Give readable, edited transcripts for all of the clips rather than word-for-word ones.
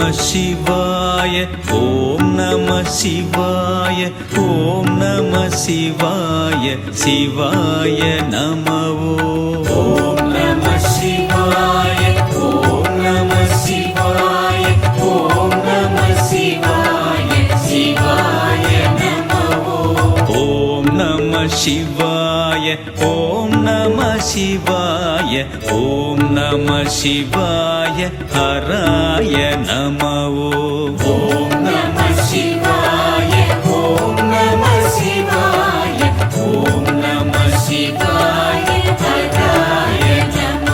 சிவாய ஓம் நம சிவாய ஓம் நம சிவாய சிவாய நம ஓம் நம சிவாய ஓம் நம சிவாய ஓம் நம சிவாய சிவாய நம ஓம் நம சிவாய ஓம் நம சிவாய ஓம் நம சிவாய ஹராய நம ஓம் நம சிவாய ஓம் நம சிவாய ஓம் நம சிவாய ஹராய நம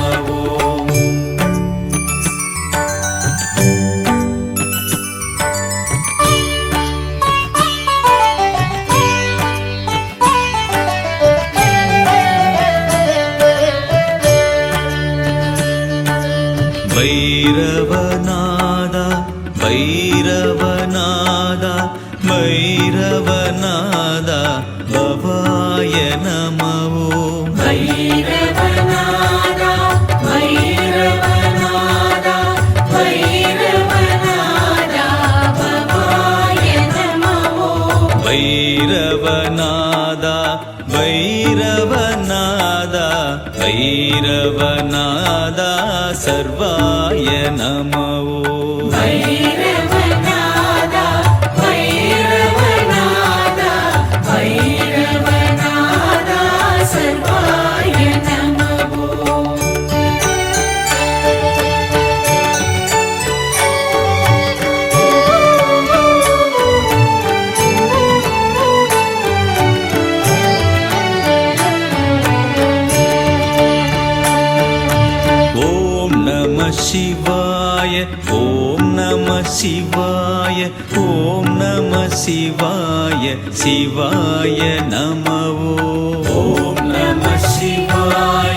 பைரவநாதா பைரவநாதா பைரவநாதா பவாய நம பைரவநாதா பைரவநாதா பைரவநாதா பவாய நம பைரவநாதா பைரவநாதா பைரவநாதா சர்வாய நம பைரவநாதா பைரவநாதா பைரவநாதா சர்வாய நம சிவாய ஓம் நம சிவாய ஓம் நம சிவாய சிவாய நம ஓம் நம சிவாய